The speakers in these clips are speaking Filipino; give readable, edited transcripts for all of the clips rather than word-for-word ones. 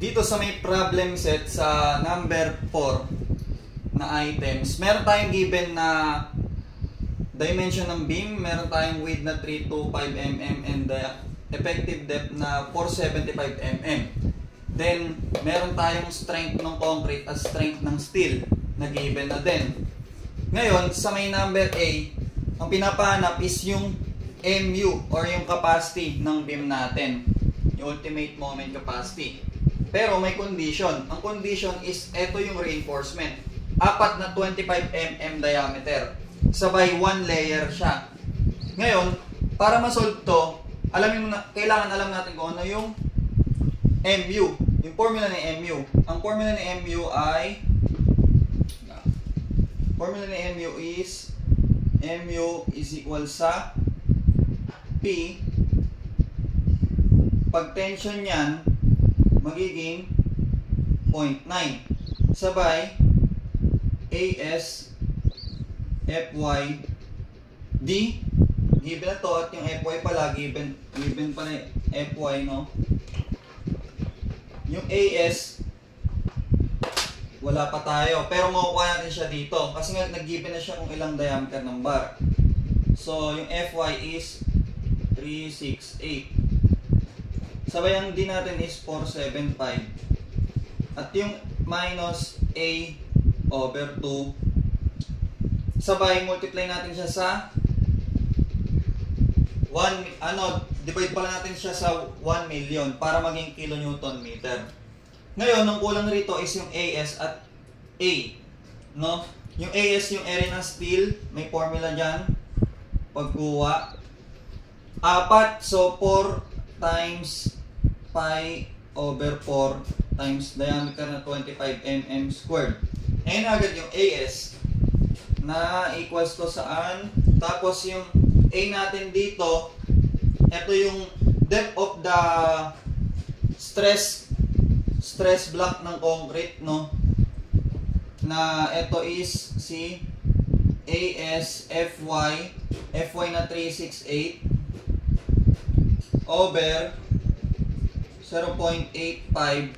dito sa may problem set sa number 4 na items, meron tayong given na dimension ng beam, meron tayong width na 325 mm and the effective depth na 475 mm. Then, meron tayong strength ng concrete at strength ng steel na given na din. Ngayon, sa may number A, ang pinapahanap is yung MU or yung capacity ng beam natin. Yung ultimate moment capacity. Pero may condition. Ang condition is, ito yung reinforcement. 4 na 25 mm diameter. Sabay 1 layer siya. Ngayon, para ma-solve to, kailangan alam natin kung ano yung MU. Yung formula ng MU. Ang formula ng MU ay MU is equal sa P. Pag tension yan, magiging 0.9. Sabay AS FY D. Given na to at yung FY pala, given pala yung FY, no? Yung AS, wala pa tayo. Pero makukuha natin siya dito. Kasi nga, nag-given na siya kung ilang diameter ng bar. So, yung FY is 368. Sabay ang D natin is 475. At yung minus A over 2. Sabay, multiply natin siya sa divide pala natin siya sa 1 million para maging kilonewton meter. Ngayon, ang kulang rito is yung AS at A. No? Yung AS, yung area ng steel, may formula dyan. Pagkuha. 4, so 4 times pi over 4 times diameter na 25 mm squared. Ngayon agad yung AS na equals to saan? Tapos yung A natin dito, ito yung depth of the stress block ng concrete, no? Na ito is si AS FY na 368 over 0.85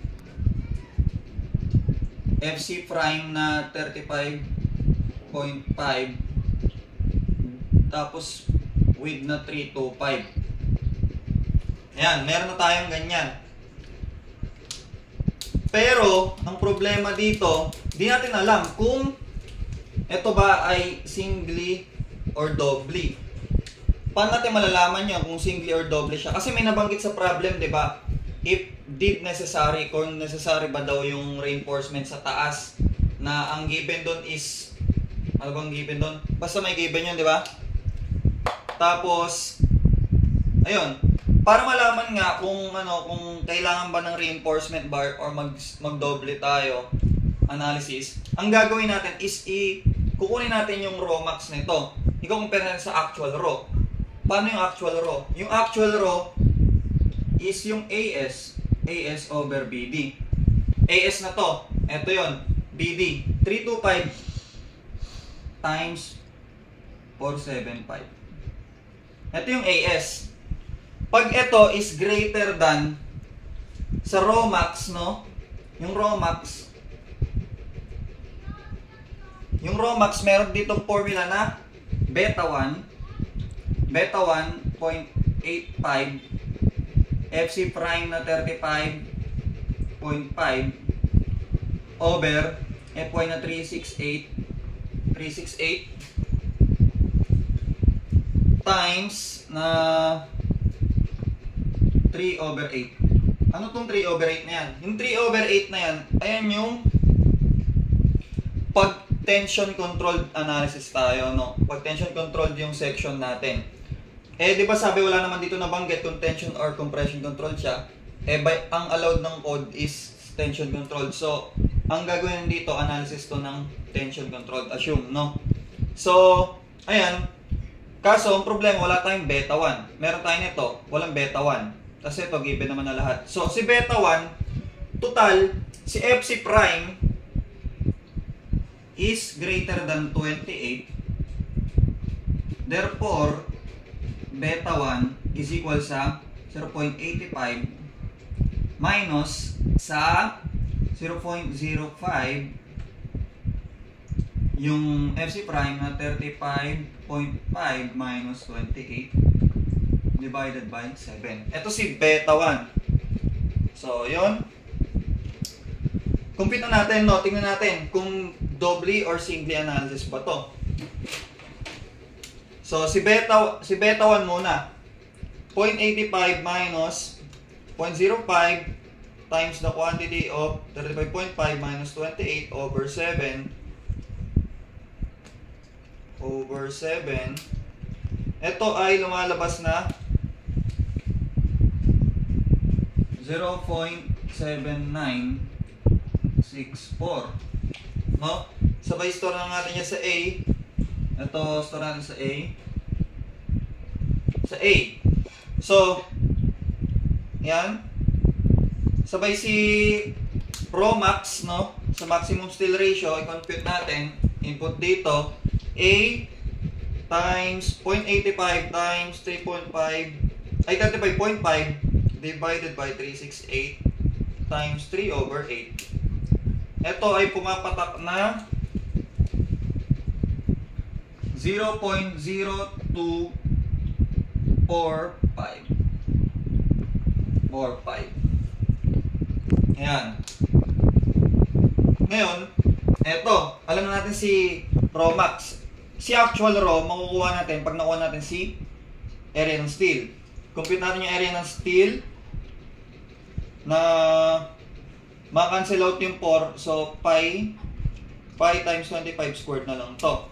FC prime na 35.5 tapos width na 325. Ayan, meron na tayong ganyan. Pero, ang problema dito, di natin alam kung ito ba ay singly or doubly. Paano natin malalaman yun kung singly or doubly siya? Kasi may nabanggit sa problem, di ba? If deep necessary, kung necessary ba daw yung reinforcement sa taas, na ang given doon is, ano bang given doon? Basta may given yun, di ba? Tapos, ayun, para malaman nga kung kung kailangan ba ng reinforcement bar or magdoble tayo analysis, ang gagawin natin is kukunin natin yung raw max nito. I-compare natin sa actual raw. Paano yung actual raw? Yung actual raw is yung AS over BD. AS na to. Ito yon, BD 325 times 475. Ito yung AS. Pag ito is greater than sa raw max, no? Yung raw max meron ditong formula na beta 1 0.85 FC prime na 35.5 over FY na 368 times na 3 over 8. Ano tong 3 over 8 na yan? Yung 3 over 8 na yan, ayan yung pag tension controlled analysis tayo, no? Pag tension controlled yung section natin. Di ba sabi wala naman dito nabanggit kung tension or compression controlled siya. Ang allowed ng code is tension controlled. So, ang gagawin dito, analysis to ng tension controlled. Assume, no? So, ayan. Kaso, ang problema, wala tayong beta 1. Meron tayo nito, walang beta 1. Kasi ito, given naman na lahat. So, si beta 1, total, si FC prime is greater than 28. Therefore, beta 1 is equal sa 0.85 minus sa 0.05 yung FC prime na 35.5 minus 28 divided by 7. Ito si beta 1. So, yun. Compute na natin, no? Tingnan natin kung doubly or singly analysis ba to. So, si beta 1 muna. 0.85 minus 0.05 times the quantity of 35.5 minus 28 over 7 ito ay lumalabas na 0.7964, no? Sabay store na natin niya sa A. Ito store natin sa A. So, yan. Sabay si Romax, no? Sa maximum still ratio, i-compute natin. Input dito, A times 0.85 times 35.5 divided by 368 times 3 over 8. Ito ay pumapatak na 0.0245. Ayan. Ngayon, eto, alam na natin si Romax. Si actual Rho, makukuha natin pag nakuha natin si area ng steel. Compute natin yung area ng steel na makancel out yung 4. So, pi times 25 squared na lang to.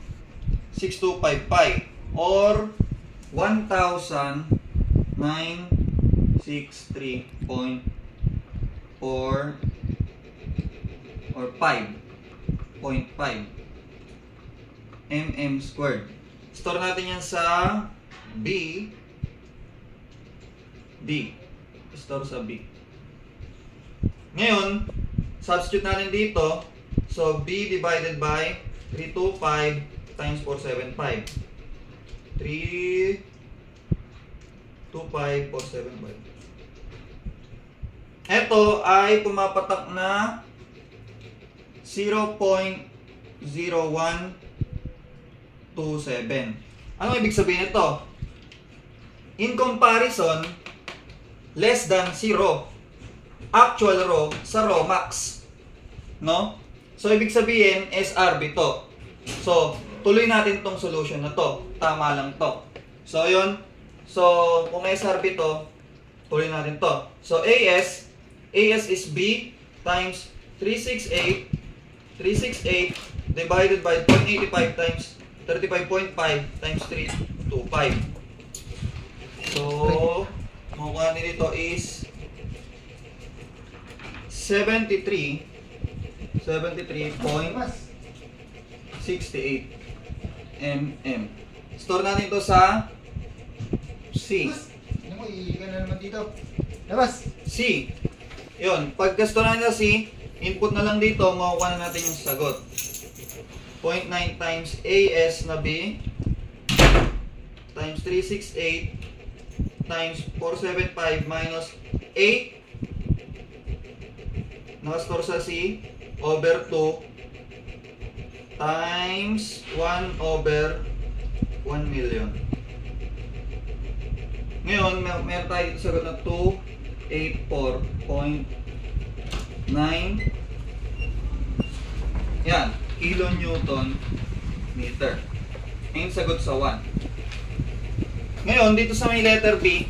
625 pi or 1,963.4 or 5.5 mm squared. Store natin yan sa B. Store sa B. Ngayon, substitute natin dito. So, B divided by 325 times 475. 325,475. Ito ay pumapatak na 0.0127. Ano ibig sabihin nito? In comparison, less than 0. Actual Rho sa Romax. No? So, ibig sabihin, SRB to. So, tuloy natin tong solution na to. Tama lang to. So, yun. So, kung SRB to, tuloy natin to. So, AS is B times 368 divided by 0.85 times 35.5 times 325. So, makukuha nito is 73.68 mm. Store natin ito sa C. Ano mo, iigan na naman dito. Labas! C. Yun. Pagka-store natin sa C, input na lang dito, makukuha na natin yung sagot. 0.9 times AS na B times 368 times 475 minus 8 nakastore sa C over 2 times 1 over 1 million. Ngayon, meron tayo dito sagot na 284.9 yan, kilonewton meter. Ngayon, sagot sa 1. Ngayon, dito sa may letter B,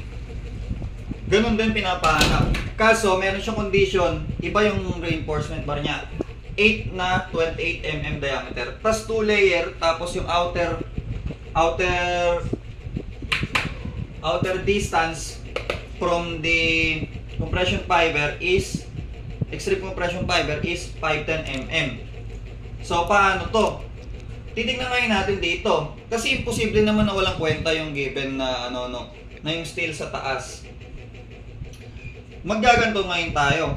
ganun din pinapahanap. Kaso, meron siyang condition, iba yung reinforcement bar niya. 8 na 28 mm diameter. Plus 2 layer, tapos yung outer distance from the compression fiber is, extreme compression fiber is 510 mm. So, paano to? Titignan ngayon natin dito. Kasi imposible naman na walang kwenta yung given na na yung steel sa taas. Maggaganto ngayon tayo.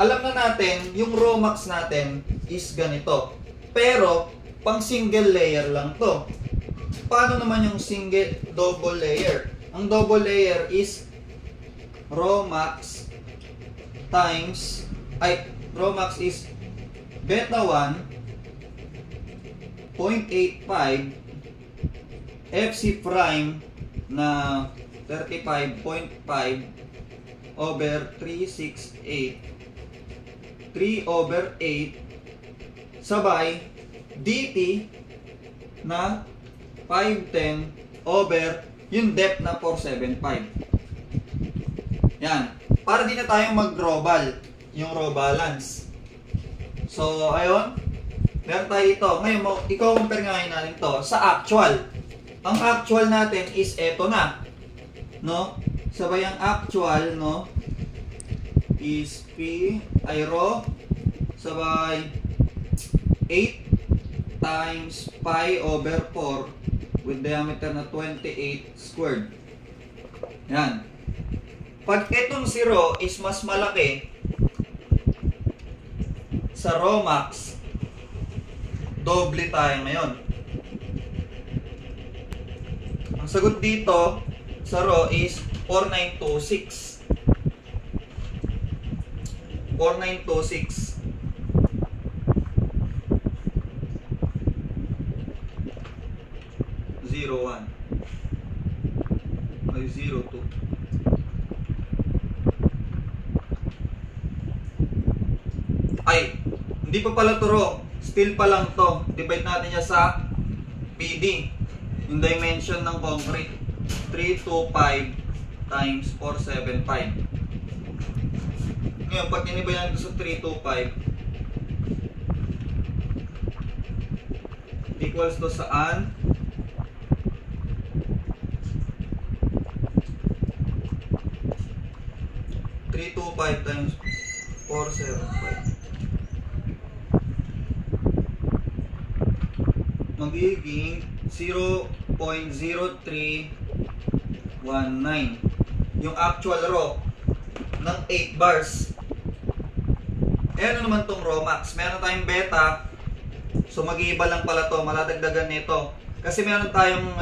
Alam na natin, yung Romax natin is ganito. Pero, pang single layer lang to. paano naman yung double layer? Ang double layer is Rho max times, Rho max is beta 1 0.85 FC prime na 35.5 over 368 3 over 8 sabay dt na 510 over yung depth na 475. Yan. Para di na tayong mag-global yung raw balance. So, ayun. Meron tayo ito. Ngayon, i-compare ngayon natin to sa actual. Ang actual natin is eto na. No? Sabay ang actual, no? Is P, ay raw. Sabay 8 times pi over 4 with diameter na 28 squared. Yan. Pag itong si Rho is mas malaki sa Rho max, doble tayo ngayon. Ang sagot dito sa Rho is 4926. 4926. 01 ay 02. Ay, hindi pa pala to raw. Steel pa lang to. Divide natin siya sa PD. Yung dimension ng concrete. 325 times 475. Ngayon, pag tinibayan ito sa 325, equals to saan? 325 times 475 magiging 0.0319 yung actual raw ng 8 bars. Ano naman tong Rho max? Meron tayong beta, so mag-iiba lang pala to, maladagdagan nito kasi meron tayong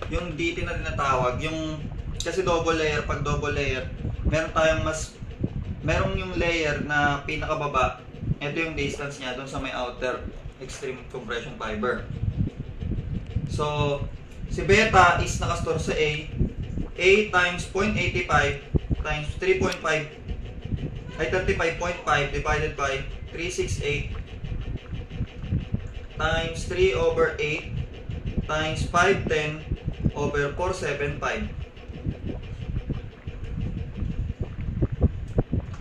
yung DT na tinatawag, yung kasi double layer. Pag double layer meron tayong merong yung layer na pinakababa. Ito yung distance niya doon sa may outer extreme compression fiber. So, si beta is nakastore sa A. A times 0.85 times 3.5 ay 35.5 divided by 368 times 3 over 8 times 510 over 475.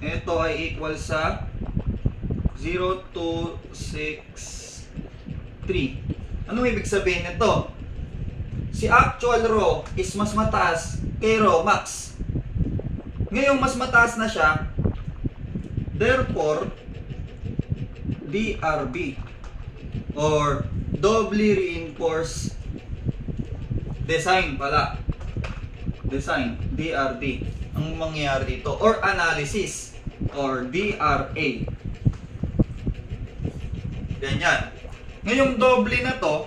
Ito ay equal sa 0.263. Anong ibig sabihin nito? Si actual Rho is mas mataas kay Rho max. Ngayong mas mataas na siya, therefore, DRB or doubly reinforced design pala. Design, DRD. Ang mangyayari dito, or analysis, or DRA. Ganyan. Ngayong doble na to,